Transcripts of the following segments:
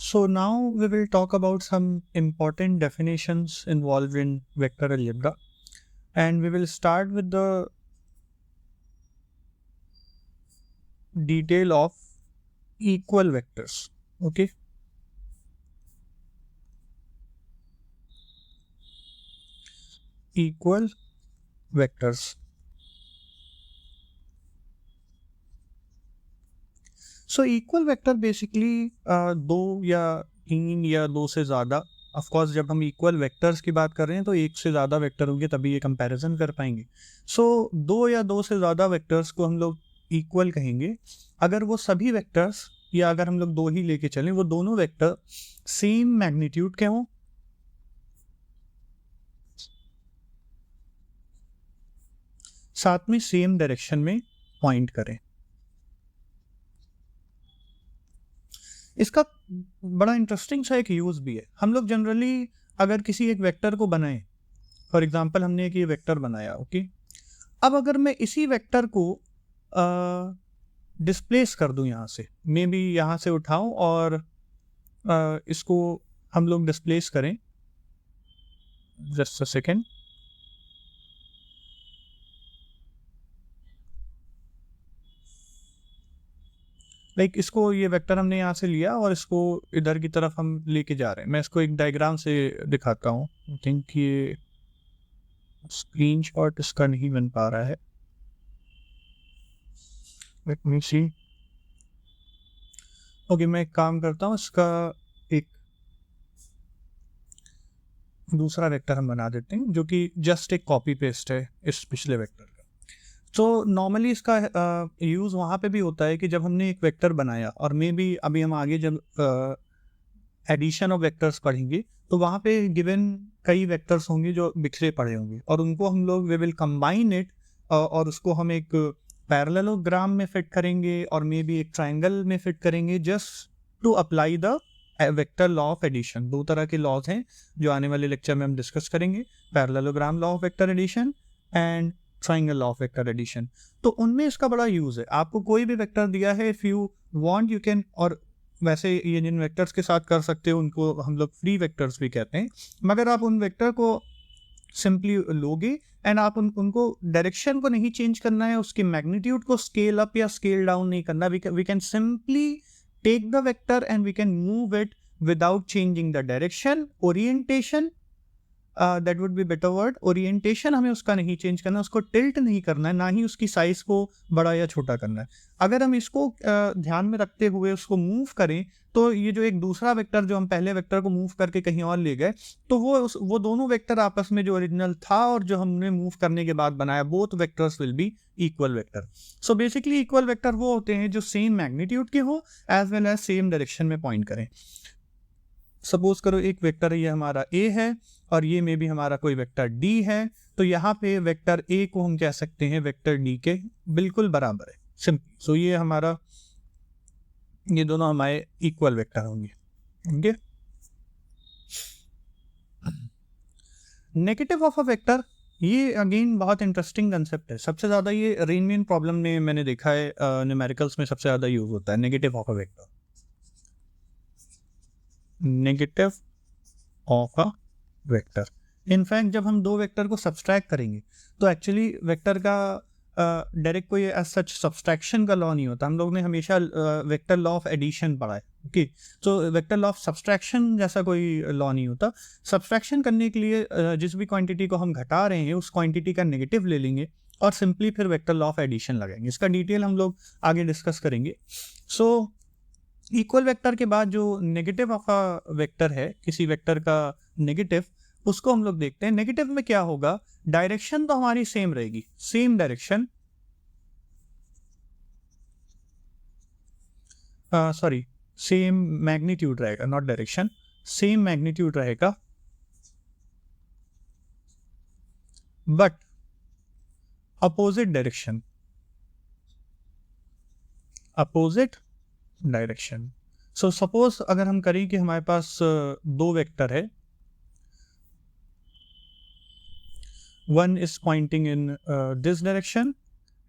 So now we will talk about some important definitions involved in vector algebra, and we will start with the detail of equal vectors. Okay, equal vectors. So equal vector basically दो या तीन या दो से ज़्यादा, of course जब हम equal vectors की बात कर रहे हैं तो एक से ज़्यादा वेक्टर होंगे तभी ये कंपैरिजन कर पाएंगे. सो दो या दो से ज़्यादा वेक्टर्स को हम लोग इक्वल कहेंगे अगर वो सभी वेक्टर्स, या अगर हम लोग दो ही लेके चलें, वो दोनों वेक्टर सेम मैग्नीट्यूड के हों, साथ में सेम डायरेक्शन में पॉइंट करें. इसका बड़ा इंटरेस्टिंग सा एक यूज़ भी है. हम लोग जनरली अगर किसी एक वेक्टर को बनाएं, फॉर एग्जांपल हमने एक ये वेक्टर बनाया, ओके. अब अगर मैं इसी वेक्टर को डिस्प्लेस कर दूं यहाँ से, मे बी यहाँ से उठाऊं और इसको हम लोग डिस्प्लेस करें. Just a second. लाइक इसको, ये वेक्टर हमने यहाँ से लिया और इसको इधर की तरफ हम लेके जा रहे हैं. मैं इसको एक डायग्राम से दिखाता हूँ. आई थिंक ये स्क्रीनशॉट इसका नहीं बन पा रहा है. लेट मी सी. ओके, मैं एक काम करता हूँ, इसका एक दूसरा वेक्टर हम बना देते हैं जो कि जस्ट एक कॉपी पेस्ट है इस पिछले वेक्टर का. तो नॉर्मली इसका यूज़ वहाँ पे भी होता है कि जब हमने एक वेक्टर बनाया, और मे बी अभी हम आगे जब एडिशन ऑफ वेक्टर्स पढ़ेंगे तो वहाँ पे गिवन कई वेक्टर्स होंगे जो बिखरे पड़े होंगे, और उनको हम लोग वी विल कंबाइन इट, और उसको हम एक पैरेललोग्राम में फिट करेंगे और मे बी एक ट्राइंगल में फिट करेंगे, just to apply the vector law of addition. दो तरह के लॉज हैं जो आने वाले लेक्चर में हम डिस्कस करेंगे, parallelogram law of vector addition and triangle law of vector addition. तो उनमें इसका बड़ा यूज़ है. आपको कोई भी वेक्टर दिया है, if you want you can, और वैसे ये जिन वेक्टर्स के साथ कर सकते हो उनको हम लोग फ्री वेक्टर्स भी कहते हैं, मगर आप उन वेक्टर को सिंपली लोगे एंड आप उनको डायरेक्शन को नहीं चेंज करना है, उसके मैग्नीट्यूड को स्केल अप या स्केल डाउन नहीं करना. We can simply take the vector and we can move it without changing the direction. Orientation, that would be better word. Orientation हमें उसका नहीं चेंज करना, उसको टिल्ट नहीं करना है, ना ही उसकी साइज को बड़ा या छोटा करना है. अगर हम इसको ध्यान में रखते हुए उसको मूव करें तो ये जो एक दूसरा वेक्टर जो हम पहले वेक्टर को मूव करके कहीं और ले गए, तो वो दोनों वेक्टर आपस में जो ओरिजिनल था और जो हमने मूव करने के बाद बनाया, both vectors will be equal vector. So basically equal vector वो होते हैं जो सेम मैग्नीट्यूड के हो as well as same direction में पॉइंट करें. सपोज करो एक वेक्टर ये हमारा ए है और ये में भी हमारा कोई वेक्टर डी है, तो यहाँ पे वेक्टर ए को हम कह सकते हैं वेक्टर डी के बिल्कुल बराबर है, सिंपल. सो ये हमारा, ये दोनों हमारे इक्वल वेक्टर होंगे. Okay. Negative of a vector, ये अगेन बहुत इंटरेस्टिंग कंसेप्ट है. सबसे ज़्यादा ये रेनमेन प्रॉब्लम में मैंने देखा है, न्यूमेरिकल्स में सबसे ज़्यादा यूज होता है negative of a vector. Negative of a vector. In fact जब हम दो वेक्टर को सब्सट्रैक्ट करेंगे तो एक्चुअली वेक्टर का डायरेक्ट कोई एज सच सब्सट्रैक्शन का लॉ नहीं होता. हम लोग ने हमेशा वेक्टर लॉ ऑफ एडिशन पढ़ा है. ओके. तो वेक्टर लॉ ऑफ सब्सट्रैक्शन जैसा कोई लॉ नहीं होता. सब्सट्रैक्शन करने के लिए जिस भी क्वांटिटी को हम घटा रहे हैं उस क्वांटिटी का नेगेटिव ले लेंगे और सिंपली फिर वेक्टर लॉ ऑफ एडिशन लगाएंगे. इसका डिटेल हम लोग आगे डिस्कस करेंगे. सो इक्वल वेक्टर के बाद जो नेगेटिव ऑफ अ वेक्टर है, किसी वेक्टर का नेगेटिव, उसको हम लोग देखते हैं. नेगेटिव में क्या होगा, डायरेक्शन तो हमारी सेम रहेगी, same direction, sorry same magnitude रहेगा, नॉट डायरेक्शन, सेम मैग्नीट्यूड रहेगा, but opposite direction, opposite direction. So suppose अगर हम करें कि हमारे पास दो वेक्टर है, one is pointing in this direction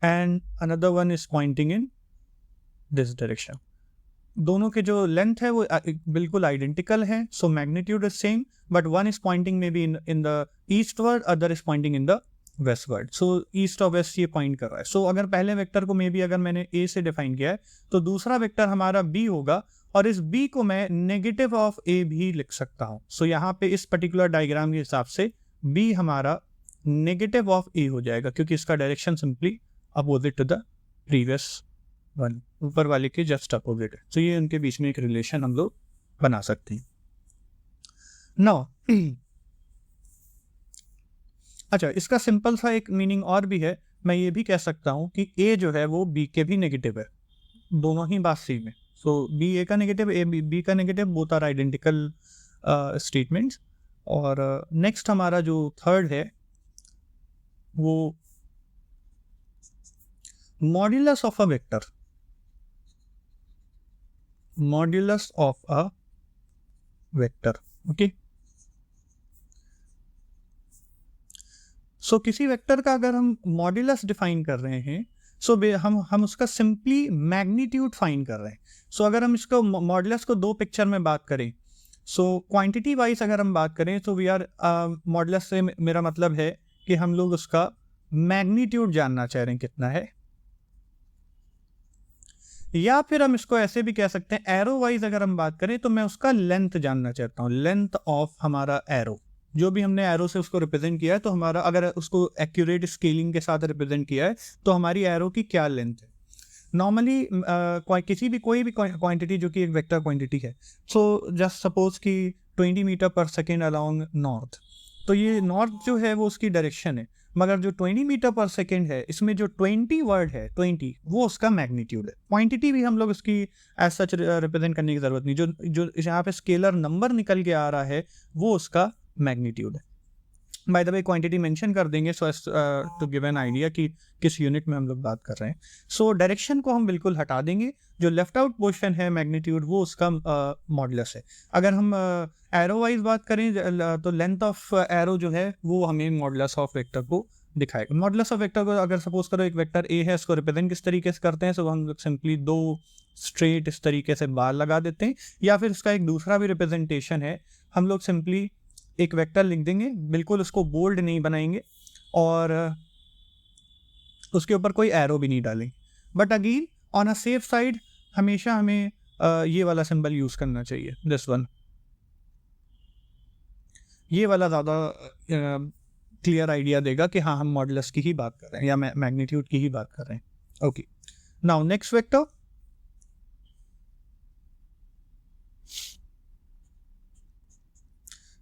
and another one is pointing in this direction. दोनों के जो लेंथ है वो बिल्कुल आइडेंटिकल है, so magnitude is same, but one is pointing may be in the eastward, other is pointing in the westward. So east और waste ये point कर रहा है। सो अगर पहले वेक्टर को मे बी अगर मैंने ए से डिफाइन किया है, तो दूसरा वेक्टर हमारा बी होगा, और इस बी को मैं नेगेटिव ऑफ ए भी लिख सकता हूँ। सो यहाँ पे इस पर्टिकुलर डायग्राम के हिसाब से बी हमारा नेगेटिव ऑफ ए हो जाएगा, क्योंकि इसका direction simply opposite to the previous one, ऊपर वाले के जस्ट अपोजिट है। तो ये उनके बीच में एक रिलेशन हम लोग बना सकते हैं। नाउ अच्छा, इसका सिंपल सा एक मीनिंग और भी है। मैं ये भी कह सकता हूँ कि ए जो है वो बी के भी नेगेटिव है, दोनों ही बात सेम है। सो बी ए का नेगेटिव, ए बी का negative, both are identical statements. और नेक्स्ट हमारा जो थर्ड है वो modulus of a vector, modulus of a vector. Okay, so किसी वेक्टर का अगर हम मॉड्यूलस डिफाइन कर रहे हैं, सो हम उसका सिंपली मैग्नीट्यूड फाइन कर रहे हैं। सो अगर हम इसको मॉड्यूलस को दो पिक्चर में बात करें, सो क्वांटिटी वाइज अगर हम बात करें, तो वी आर मॉड्यूलस से मेरा मतलब है कि हम लोग उसका मैग्नीट्यूड जानना चाह रहे हैं कितना है, या फिर हम इसको ऐसे भी कह सकते हैं, एरो वाइज अगर हम बात करें तो मैं उसका लेंथ जानना चाहता हूँ, लेंथ ऑफ हमारा एरो। जो भी हमने एरो से उसको रिप्रेजेंट किया है, तो हमारा अगर उसको एक्यूरेट स्केलिंग के साथ रिप्रेजेंट किया है, तो हमारी एरो की क्या लेंथ है। नॉर्मली किसी भी कोई भी क्वांटिटी जो कि एक वेक्टर क्वांटिटी है, सो जस्ट सपोज कि 20 मीटर पर सेकेंड अलोंग नॉर्थ, तो ये नॉर्थ जो है वो उसकी डायरेक्शन है, मगर जो 20 मीटर पर सेकेंड है, इसमें जो 20 वर्ड है, 20 वो उसका मैग्नीट्यूड है। क्वांटिटी भी हम लोग उसकी एज सच रिप्रेजेंट करने की जरूरत नहीं, जो यहाँ पे स्केलर नंबर निकल के आ रहा है वो उसका मैग्नीट्यूड है। By the way quantity mention कर देंगे so as to give an idea कि किस यूनिट में हम लोग बात कर रहे हैं। सो डायरेक्शन को हम बिल्कुल हटा देंगे, जो लेफ्ट आउट पोर्शन है मैग्नीट्यूड वो उसका मॉडुलस है। अगर हम एरो वाइज बात करें, तो लेंथ ऑफ एरो जो है वो हमें मॉडुलस ऑफ वेक्टर को दिखाएगा। मॉडुलस ऑफ वेक्टर को अगर सपोज करो एक वेक्टर ए है, इसको रिप्रेजेंट किस तरीके से करते हैं, सो हम लोग सिंपली दो स्ट्रेट इस तरीके से बार लगा देते हैं, या फिर इसका एक दूसरा भी रिप्रेजेंटेशन है, हम लोग सिंपली एक वेक्टर लिख देंगे, बिल्कुल उसको बोल्ड नहीं बनाएंगे और उसके ऊपर कोई एरो भी नहीं डालेंगे, but again on a safe side हमेशा हमें ये वाला सिंबल यूज करना चाहिए, दिस वन। ये वाला ज़्यादा क्लियर आइडिया देगा कि हाँ हम मॉडुलस की ही बात कर रहे हैं या मैग्नीट्यूड की ही बात कर रहे हैं। ओके, नाउ नेक्स्ट वेक्टर,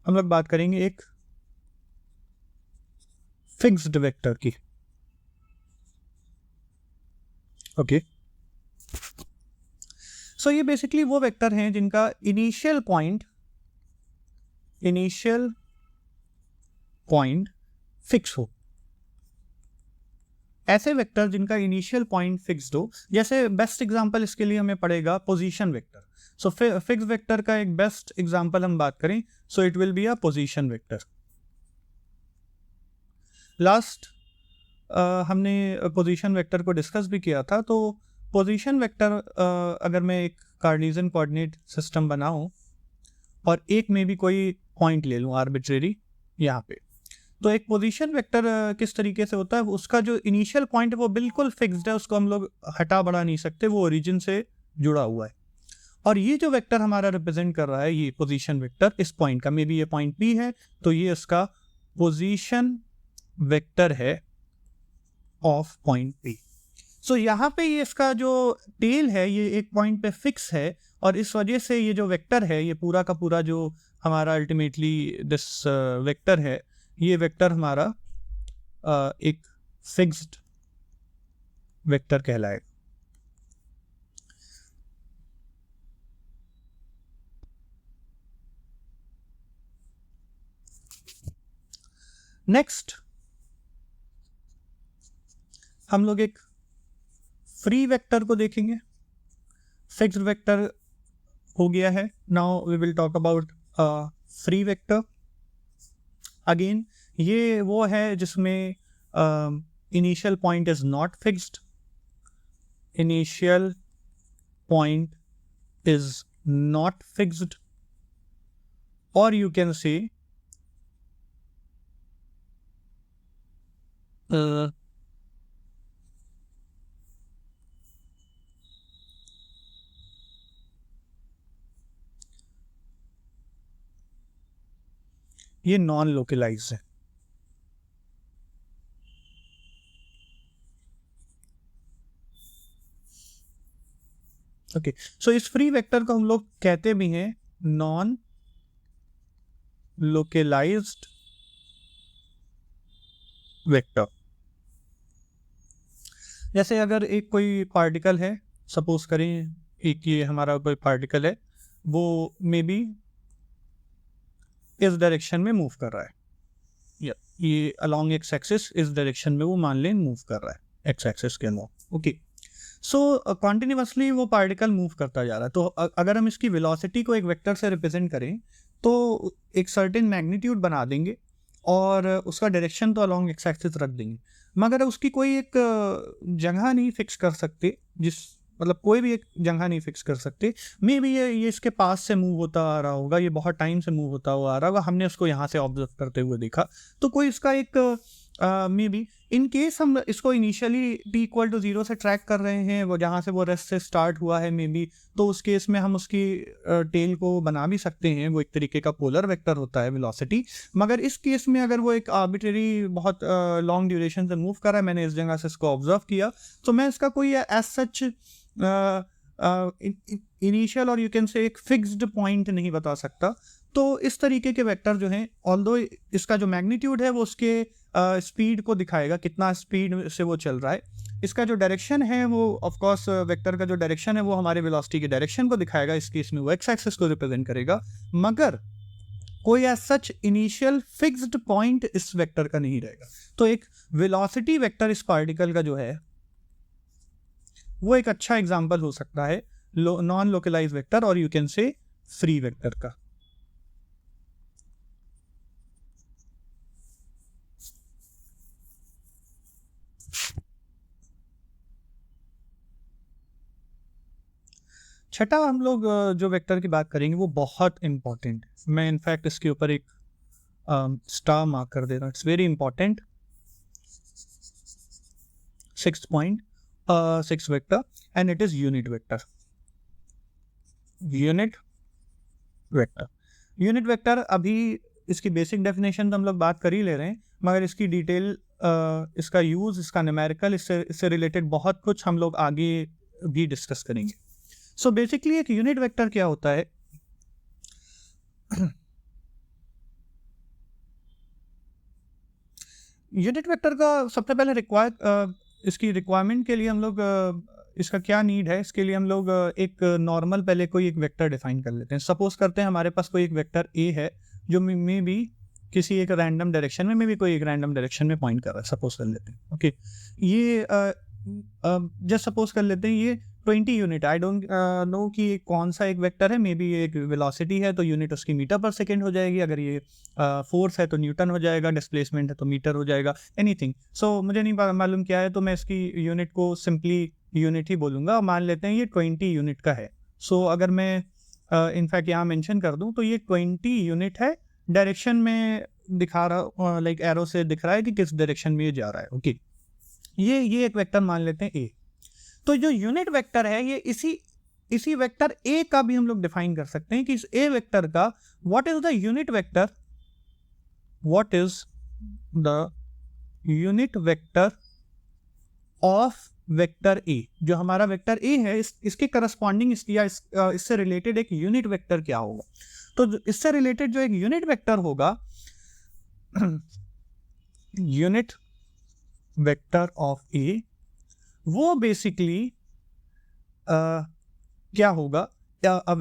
हम लोग बात करेंगे एक फिक्स्ड वेक्टर की। ओके, सो ये बेसिकली वो वेक्टर हैं जिनका इनिशियल पॉइंट फिक्स हो। ऐसे वेक्टर जिनका इनिशियल पॉइंट फिक्स्ड हो, जैसे बेस्ट एग्जांपल इसके लिए हमें पड़ेगा position vector. So fix vector का एक बेस्ट एग्जांपल हम बात करें, so it will be a position vector. Last हमने पोजीशन वेक्टर को डिस्कस भी किया था। तो पोजीशन वेक्टर अगर मैं एक कार्टेशियन कोऑर्डिनेट सिस्टम बनाऊं और एक में भी कोई पॉइंट ले लूं आर्बिट्रेरी यहाँ पे, तो एक पोजीशन वेक्टर किस तरीके से होता है, उसका जो इनिशियल पॉइंट है वो बिल्कुल फिक्स्ड है, उसको हम लोग हटा बढ़ा नहीं सकते, वो ओरिजिन से जुड़ा हुआ है। और ये जो वेक्टर हमारा रिप्रेजेंट कर रहा है, ये पोजीशन वेक्टर इस पॉइंट का, मे बी ये पॉइंट P है, तो ये इसका पोजीशन वेक्टर है ऑफ पॉइंट P। सो यहाँ पे ये इसका जो टेल है ये एक पॉइंट पे फिक्स है, और इस वजह से ये जो वेक्टर है, ये पूरा का पूरा जो हमारा अल्टीमेटली दिस वेक्टर है, ये वेक्टर हमारा एक फिक्स्ड वेक्टर कहलाएगा। नेक्स्ट हम लोग एक फ्री वेक्टर को देखेंगे। फिक्स्ड वेक्टर हो गया है, now we will talk about free vector. Again ये वो है जिसमें initial point is not fixed, initial point is not fixed, or you can say ये नॉन लोकलाइज है. ओके, सो इस फ्री वेक्टर को हम लोग कहते भी हैं नॉन लोकलाइज्ड वेक्टर. जैसे अगर एक कोई पार्टिकल है, सपोज करें एक ये हमारा कोई पार्टिकल है, वो मे बी इस डायरेक्शन में मूव कर रहा है, या ये अलोंग एक्स एक्सिस इस डायरेक्शन में वो मान लें मूव कर रहा है एक्स एक्सिस के अंदर. ओके, सो कॉन्टिन्यूसली वो पार्टिकल मूव करता जा रहा है. तो अगर हम इसकी वेलोसिटी को एक वेक्टर से रिप्रेजेंट करें तो एक सर्टेन मैग्नीट्यूड बना देंगे और उसका डायरेक्शन तो अलोंग एक्स एक्सिस रख देंगे, मगर उसकी कोई एक जगह नहीं फिक्स कर सकते, जिस मतलब कोई भी एक जगह नहीं फिक्स कर सकते. मे बी ये इसके पास से मूव होता आ रहा होगा, ये बहुत टाइम से मूव होता हुआ आ रहा होगा, हमने उसको यहाँ से ऑब्जर्व करते हुए देखा, तो कोई इसका एक मे बी इन केस हम इसको इनिशियली t=0 से ट्रैक कर रहे हैं, वो जहाँ से वो रेस्ट से स्टार्ट हुआ है मे बी, तो उस केस में हम उसकी टेल को बना भी सकते हैं, वो एक तरीके का पोलर वेक्टर होता है वेलोसिटी. मगर इस केस में अगर वो एक आर्बिट्रेरी बहुत लॉन्ग ड्यूरेशन से मूव कर रहा है, मैंने इस जगह से इसको ऑब्जर्व किया, तो मैं इसका कोई एज सच इनिशियल और यू कैन से एक फिक्स्ड पॉइंट नहीं बता सकता. तो इस तरीके के वेक्टर जो हैं, ऑल्दो इसका जो मैग्नीट्यूड है वो उसके स्पीड को दिखाएगा, कितना स्पीड से वो चल रहा है. इसका जो डायरेक्शन है वो ऑफ कोर्स वेक्टर का जो डायरेक्शन है वो हमारे वेलोसिटी के डायरेक्शन को दिखाएगा, इस केस में वो एक्स एक्सिस को रिप्रेजेंट करेगा. मगर कोई as such initial fixed point इस वेक्टर का नहीं रहेगा. तो एक वेलोसिटी वेक्टर इस पार्टिकल का जो है वो एक अच्छा एग्जाम्पल हो सकता है नॉन लोकलाइज वेक्टर और you can say free vector का. छठा हम लोग जो वेक्टर की बात करेंगे वो बहुत इंपॉर्टेंट है. मैं इनफैक्ट इसके ऊपर एक स्टार मार्क कर दे रहा हूँ. It's very important. 6th point, 6th vector, and it is unit vector. Unit vector, unit vector अभी इसकी बेसिक डेफिनेशन तो हम लोग बात कर ही ले रहे हैं, मगर इसकी डिटेल, इसका यूज, इसका न्यूमेरिकल, इससे रिलेटेड बहुत कुछ हम लोग आगे भी डिस्कस करेंगे. सो बेसिकली एक यूनिट वेक्टर क्या होता है? यूनिट वेक्टर का सबसे पहले इसकी रिक्वायरमेंट के लिए हम लोग इसका क्या नीड है, इसके लिए हम लोग एक नॉर्मल पहले कोई एक वेक्टर डिफाइन कर लेते हैं. सपोज करते हैं हमारे पास कोई एक वेक्टर ए है जो मे बी किसी एक रैंडम डायरेक्शन में, मे बी कोई एक रैंडम डायरेक्शन में पॉइंट कर रहा है, सपोज कर लेते हैं. ओके, ये जस्ट सपोज कर लेते हैं ये 20 यूनिट. आई डोंट नो कि कौन सा एक वेक्टर है, मे बी एक वेलोसिटी है तो यूनिट उसकी मीटर पर सेकेंड हो जाएगी, अगर ये फोर्स है तो न्यूटन हो जाएगा, डिस्प्लेसमेंट है तो मीटर हो जाएगा, एनीथिंग. सो मुझे नहीं मालूम क्या है, तो मैं इसकी यूनिट को सिंपली यूनिट ही बोलूँगा. मान लेते हैं ये 20 यूनिट का है. सो अगर मैं इनफैक्ट यहाँ मेंशन कर दूँ तो ये 20 यूनिट है. डायरेक्शन में दिखा रहा, लाइक एरो से दिख रहा है कि किस डायरेक्शन में ये जा रहा है. ओके, ये एक वेक्टर मान लेते हैं ए. तो जो यूनिट वेक्टर है ये इसी वेक्टर ए का भी हम लोग डिफाइन कर सकते हैं कि इस ए वेक्टर का what is the unit vector, what is the unit vector of vector A. जो हमारा वेक्टर ए है इसके करस्पॉन्डिंग इससे रिलेटेड एक यूनिट वेक्टर क्या होगा. तो इससे रिलेटेड जो एक यूनिट वेक्टर होगा, यूनिट वेक्टर ऑफ ए, वो बेसिकली क्या होगा, a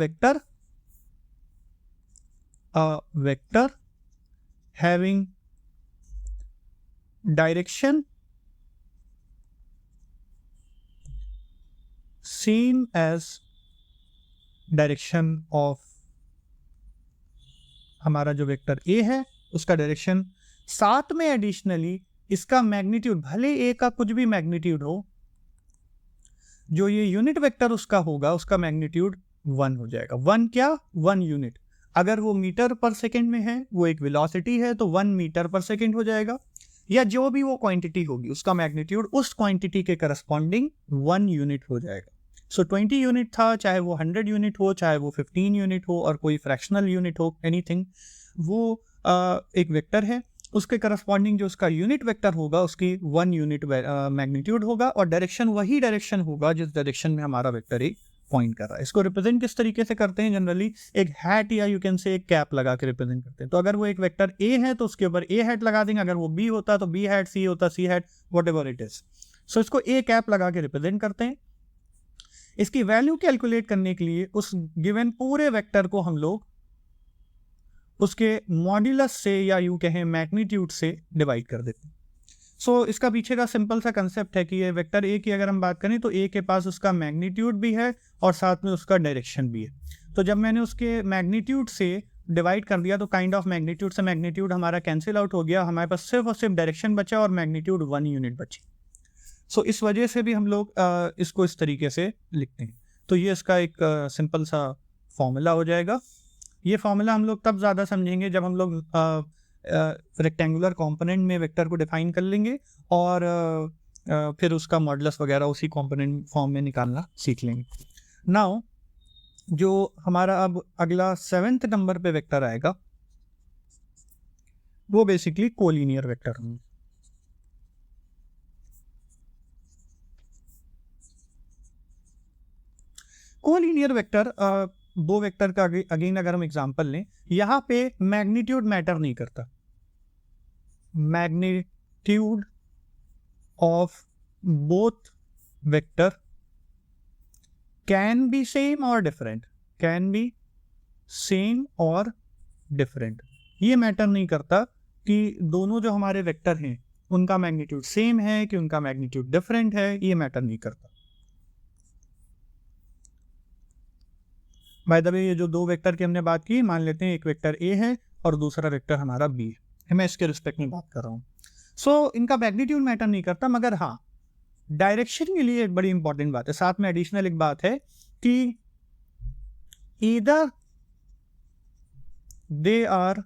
vector having direction same as direction of हमारा जो वेक्टर ए है उसका डायरेक्शन, साथ में एडिशनली इसका मैग्नीट्यूड, भले ए का कुछ भी मैग्नीट्यूड हो, जो ये यूनिट वेक्टर उसका होगा उसका मैग्नीट्यूड 1 हो जाएगा। 1 क्या? 1 यूनिट। अगर वो मीटर पर सेकेंड में है, वो एक वेलोसिटी है, तो 1 मीटर पर सेकेंड हो जाएगा, या जो भी वो क्वांटिटी होगी उसका मैग्नीट्यूड उस क्वांटिटी के करस्पॉन्डिंग 1 यूनिट हो जाएगा। सो 20 यूनिट था, चाहे वो 100 यूनिट हो, चाहे वो 15 यूनिट हो, और कोई फ्रैक्शनल यूनिट हो, एनीथिंग, वो एक वेक्टर है, उसके करस्पॉन्डिंग जो उसका यूनिट वेक्टर होगा उसकी 1 यूनिट मैग्नीट्यूड होगा, और डायरेक्शन वही डायरेक्शन होगा जिस डायरेक्शन में हमारा वेक्टर एक पॉइंट कर रहा है। इसको रिप्रेजेंट किस तरीके से करते हैं? जनरली एक हैट या यू कैन से एक कैप लगा के रिप्रेजेंट करते हैं। तो अगर वो एक वेक्टर ए है तो उसके ऊपर ए हैट लगा देंगे, अगर वो बी होता तो बी हैट, सी होता c hat, whatever it is. So इसको ए कैप लगा के रिप्रेजेंट करते हैं। इसकी वैल्यू कैलकुलेट करने के लिए उस गिवन पूरे वेक्टर को हम लोग उसके मॉड्यूलस से या यू कहें मैग्नीट्यूड से डिवाइड कर देते हैं। सो इसका पीछे का सिंपल सा कंसेप्ट है कि ये वेक्टर ए की अगर हम बात करें तो ए के पास उसका मैग्नीट्यूड भी है और साथ में उसका डायरेक्शन भी है। तो जब मैंने उसके मैग्नीट्यूड से डिवाइड कर दिया तो काइंड ऑफ मैग्नीट्यूड से मैग्नीट्यूड हमारा कैंसिल आउट हो गया, हमारे पास सिर्फ और सिर्फ डायरेक्शन बचा और मैग्नीट्यूड 1 यूनिट बची। सो इस वजह से भी हम लोग इसको इस तरीके से लिखते हैं। तो ये इसका एक सिंपल सा फॉर्मूला हो जाएगा। ये फॉर्मूला हम लोग तब ज़्यादा समझेंगे जब हम लोग रेक्टेंगुलर कंपोनेंट में वेक्टर को डिफाइन कर लेंगे और फिर उसका मॉडुलस वगैरह उसी कंपोनेंट फॉर्म में निकालना सीख लेंगे। नाउ जो हमारा अब अगला 7th नंबर पे वेक्टर आएगा वो बेसिकली कोलिनियर वेक्टर होंगे। कोलिनियर वेक्टर दो वेक्टर का अगेन अगर हम एग्जांपल लें, यहाँ पे मैग्नीट्यूड मैटर नहीं करता। Magnitude of both vector can be same और डिफरेंट, कैन बी सेम और डिफरेंट। ये मैटर नहीं करता कि दोनों जो हमारे वेक्टर हैं उनका मैग्नीट्यूड सेम है कि उनका मैग्नीट्यूड डिफरेंट है, ये मैटर नहीं करता। बाय द वे ये जो दो वेक्टर की हमने बात की, मान लेते हैं एक वेक्टर ए है और दूसरा वेक्टर हमारा बी है, मैं इसके रिस्पेक्ट में बात कर रहा हूँ। सो इनका मैग्नीट्यूड मैटर नहीं करता, मगर हाँ डायरेक्शन के लिए एक बड़ी इंपॉर्टेंट बात है, साथ में एडिशनल एक बात है कि either they are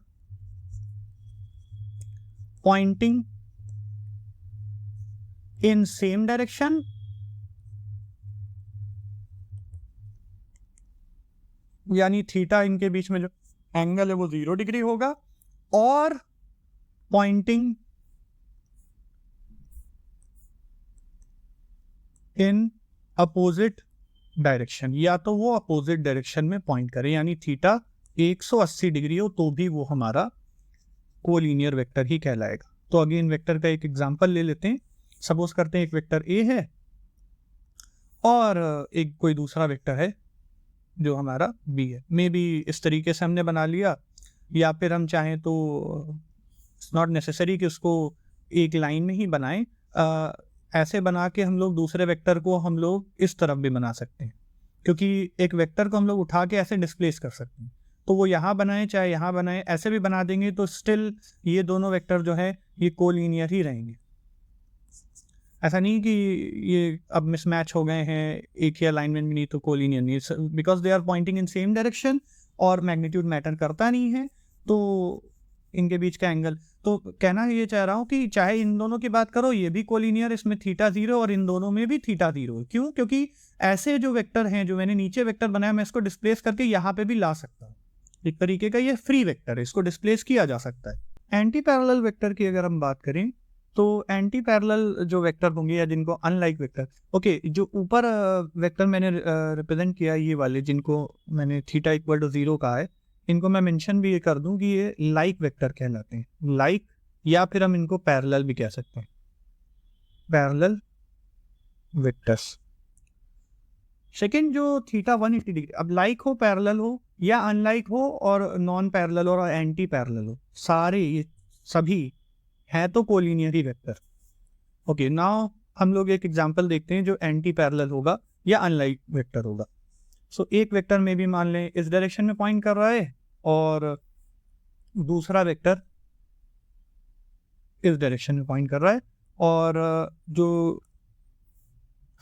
pointing in same direction यानी थीटा इनके बीच में जो एंगल है वो 0 डिग्री होगा, और पॉइंटिंग इन अपोजिट डायरेक्शन, या तो वो अपोजिट डायरेक्शन में पॉइंट करे यानी थीटा 180 डिग्री हो तो भी वो हमारा कोलिनियर वेक्टर ही कहलाएगा। तो अगेन वेक्टर का एक एग्जांपल ले लेते हैं। सपोज करते हैं एक वेक्टर ए है और एक कोई दूसरा वेक्टर है जो हमारा बी है। मे बी इस तरीके से हमने बना लिया, या फिर हम चाहें तो इट्स नॉट नेसेसरी कि उसको एक लाइन में ही बनाएं, ऐसे बना के हम लोग दूसरे वेक्टर को हम लोग इस तरफ भी बना सकते हैं, क्योंकि एक वेक्टर को हम लोग उठा के ऐसे डिस्प्लेस कर सकते हैं। तो वो यहाँ बनाए चाहे यहाँ बनाए, ऐसे भी बना देंगे तो स्टिल ये दोनों वेक्टर जो है ये कोलिनियर ही रहेंगे। ऐसा नहीं कि ये अब मिसमैच हो गए हैं, एक ही अलाइनमेंट में नहीं तो कोलिनियर नहीं, because they are pointing in same direction और मैग्नीट्यूड मैटर करता नहीं है तो इनके बीच का एंगल। तो कहना ये चाह रहा हूँ कि चाहे इन दोनों की बात करो ये भी कोलिनियर, इसमें थीटा 0 और इन दोनों में भी थीटा 0। क्यों? क्योंकि ऐसे जो वेक्टर हैं जो मैंने नीचे वेक्टर बनाया मैं इसको डिस्प्लेस करके यहाँ पे भी ला सकता हूँ। एक तरीके का ये फ्री वेक्टर है, इसको डिस्प्लेस किया जा सकता है। एंटी पैरेलल वेक्टर की अगर हम बात करें तो एंटी पैरेलल जो वेक्टर होंगे या जिनको अनलाइक वेक्टर, ओके जो ऊपर वेक्टर मैंने रिप्रेजेंट किया ये वाले जिनको मैंने थीटा इक्वल टू 0 कहा है, इनको मैं मेंशन भी ये कर दूं कि ये लाइक वेक्टर कहलाते हैं, लाइक, या फिर हम इनको पैरेलल भी कह सकते हैं, पैरेलल वेक्टर्स। सेकेंड जो थीटा 180 डिग्री, अब लाइक हो, पैरेलल हो, या अनलाइक हो और नॉन पैरेलल और एंटी पैरेलल हो, सारे ये सभी है तो कोलिनियर ही वेक्टर। ओके नाउ हम लोग एक एग्जांपल देखते हैं जो एंटी पैरेलल होगा या अनलाइक वेक्टर होगा। सो एक वेक्टर में भी मान लें इस डायरेक्शन में पॉइंट कर रहा है और दूसरा वेक्टर इस डायरेक्शन में पॉइंट कर रहा है, और जो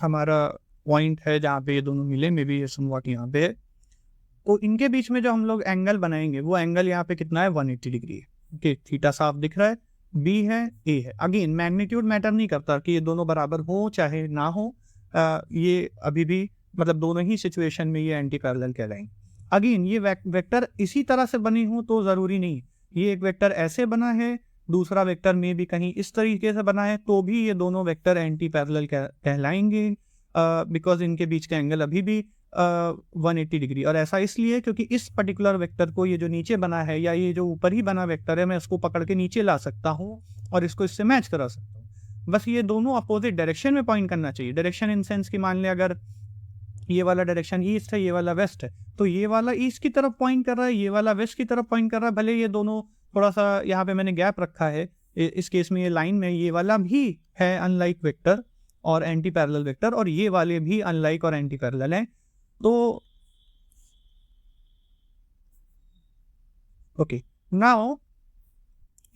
हमारा पॉइंट है जहाँ पे ये दोनों मिले, मे बी ये समवॉट यहाँ पे है, तो इनके बीच में जो हम लोग एंगल बनाएंगे वो एंगल यहाँ पे कितना है 180 डिग्री है। ओके, थीटा साफ दिख रहा है, बी है, ए है। अगेन मैग्नीट्यूड मैटर नहीं करता कि ये दोनों बराबर हो चाहे ना हो, ये अभी भी मतलब दोनों ही सिचुएशन में ये एंटी पैरेलल कहलाएंगे। अगेन ये वेक्टर इसी तरह से बने हो तो ज़रूरी नहीं, ये एक वेक्टर ऐसे बना है, दूसरा वेक्टर में भी कहीं इस तरीके से बना है, तो भी ये दोनों वेक्टर एंटी पैरेलल कहलाएंगे, बिकॉज इनके बीच का एंगल अभी भी 180 डिग्री। और ऐसा इसलिए क्योंकि इस पर्टिकुलर वेक्टर को, ये जो नीचे बना है या ये जो ऊपर ही बना वेक्टर है, मैं इसको पकड़ के नीचे ला सकता हूँ और इसको इससे मैच करा सकता हूँ। बस ये दोनों अपोजिट डायरेक्शन में पॉइंट करना चाहिए। डायरेक्शन इन सेंस की मान लें अगर ये वाला डायरेक्शन ईस्ट है, ये वाला वेस्ट है, तो ये वाला ईस्ट की तरफ पॉइंट कर रहा है, ये वाला वेस्ट की तरफ पॉइंट कर रहा है। भले ये दोनों थोड़ा सा यहाँ पे मैंने गैप रखा है, इस केस में ये लाइन में ये वाला भी है अनलाइक वेक्टर और एंटी पैरेलल वेक्टर, और ये वाले भी अनलाइक और एंटी पैरेलल हैं। तो ओके, नाउ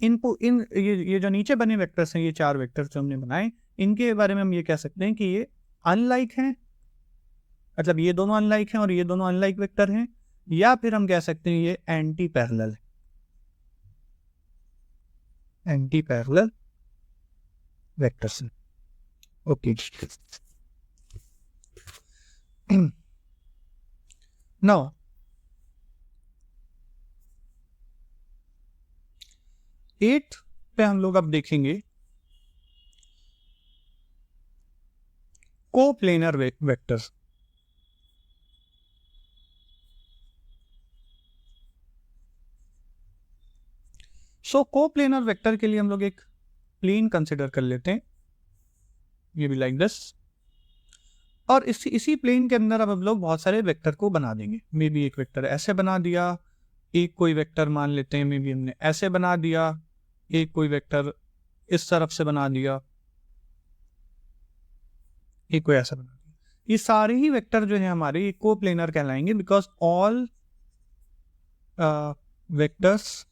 ये जो नीचे बने वेक्टर्स हैं, ये 4 वेक्टर्स जो हमने बनाए, इनके बारे में हम ये कह सकते हैं कि ये अनलाइक हैं, मतलब ये दोनों अनलाइक हैं और ये दोनों अनलाइक वेक्टर हैं, या फिर हम कह सकते हैं ये एंटी पैरेलल है, एंटी पैरेलल वेक्टर्स हैं। ओके, नाउ एट पे हम लोग अब देखेंगे कोप्लेनर वेक्टर्स। सो कोप्लेनर वेक्टर के लिए हम लोग एक प्लेन कंसिडर कर लेते हैं, ये भी लाइक दिस, और इसी प्लेन के अंदर अब हम लोग बहुत सारे वेक्टर को बना देंगे। मे बी एक वेक्टर ऐसे बना दिया, एक कोई वेक्टर मान लेते हैं मे बी हमने ऐसे बना दिया, एक कोई वेक्टर इस तरफ से बना दिया, एक कोई ऐसा बना दिया। ये सारे ही वेक्टर जो है हमारे कोप्लेनर कहलाएंगे, because all vectors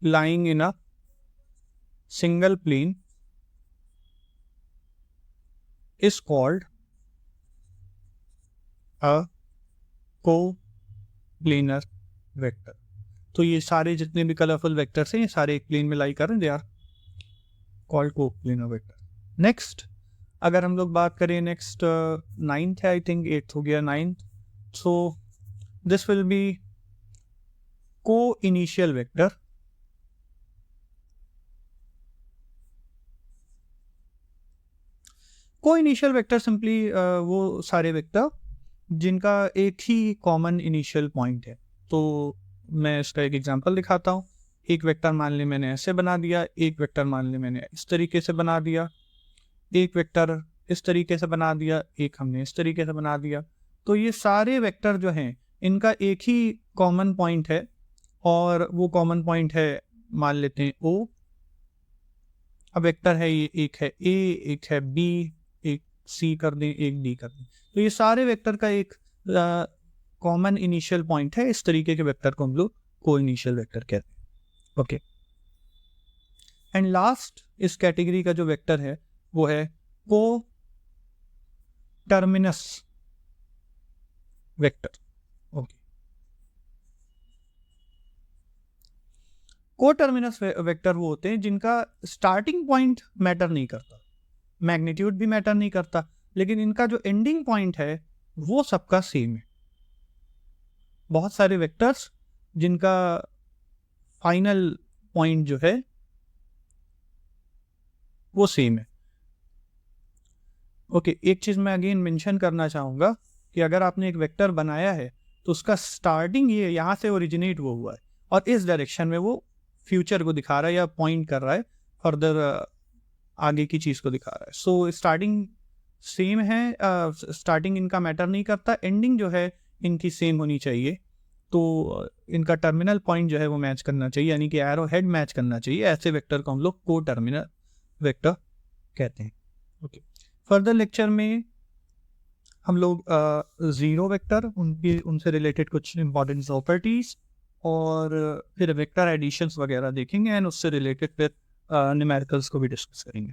lying in a single plane is called a coplanar vector। तो ये सारे जितने भी कलरफुल वेक्टर्स हैं ये सारे एक प्लेन में लाई कर रहे हैं, they are called coplanar vector. Next अगर हम लोग बात करें, नेक्स्ट 9th है, आई थिंक 8th हो गया, 9th। So this will be को इनिशियल वेक्टर। को इनिशियल वेक्टर सिंपली वो सारे वेक्टर जिनका एक ही कॉमन इनिशियल पॉइंट है। तो मैं इसका एक एग्जांपल दिखाता हूँ। एक वेक्टर मान लें मैंने ऐसे बना दिया, एक वेक्टर मान लें मैंने इस तरीके से बना दिया, एक वेक्टर इस तरीके से बना दिया, एक हमने इस तरीके से बना दिया। तो ये सारे वेक्टर जो हैं इनका एक ही कॉमन पॉइंट है, और वो कॉमन पॉइंट है मान लेते हैं O। अब वेक्टर है ये, एक है A, एक है B, एक C कर दें, एक D कर दें। तो ये सारे वेक्टर का एक कॉमन इनिशियल पॉइंट है। इस तरीके के वेक्टर को हम लोग को इनिशियल वेक्टर कहते हैं। ओके, एंड लास्ट इस कैटेगरी का जो वेक्टर है वो है को टर्मिनस वेक्टर। ओके, को टर्मिनस वेक्टर वो होते हैं जिनका स्टार्टिंग पॉइंट मैटर नहीं करता, मैग्नीट्यूड भी मैटर नहीं करता, लेकिन इनका जो एंडिंग पॉइंट है वो सबका सेम है। बहुत सारे वेक्टर्स जिनका फाइनल पॉइंट जो है वो सेम है। ओके, एक चीज मैं अगेन मेंशन करना चाहूंगा कि अगर आपने एक वेक्टर बनाया है तो उसका स्टार्टिंग ये यहाँ से ओरिजिनेट वो हुआ है और इस डायरेक्शन में वो फ्यूचर को दिखा रहा है या पॉइंट कर रहा है, फर्दर आगे की चीज को दिखा रहा है। सो स्टार्टिंग सेम है, स्टार्टिंग इनका मैटर नहीं करता, एंडिंग जो है इनकी सेम होनी चाहिए। तो इनका टर्मिनल पॉइंट जो है वो मैच करना चाहिए, यानी कि एरो हेड मैच करना चाहिए। ऐसे वेक्टर को हम लोग को टर्मिनल वेक्टर कहते हैं। ओके, फर्दर लेक्चर में हम लोग जीरो वेक्टर, उनसे रिलेटेड कुछ इंपॉर्टेंट प्रॉपर्टीज और फिर वेक्टर एडिशंस वगैरह देखेंगे, एंड उससे रिलेटेड फिर न्यूमेरिकल्स को भी डिस्कस करेंगे।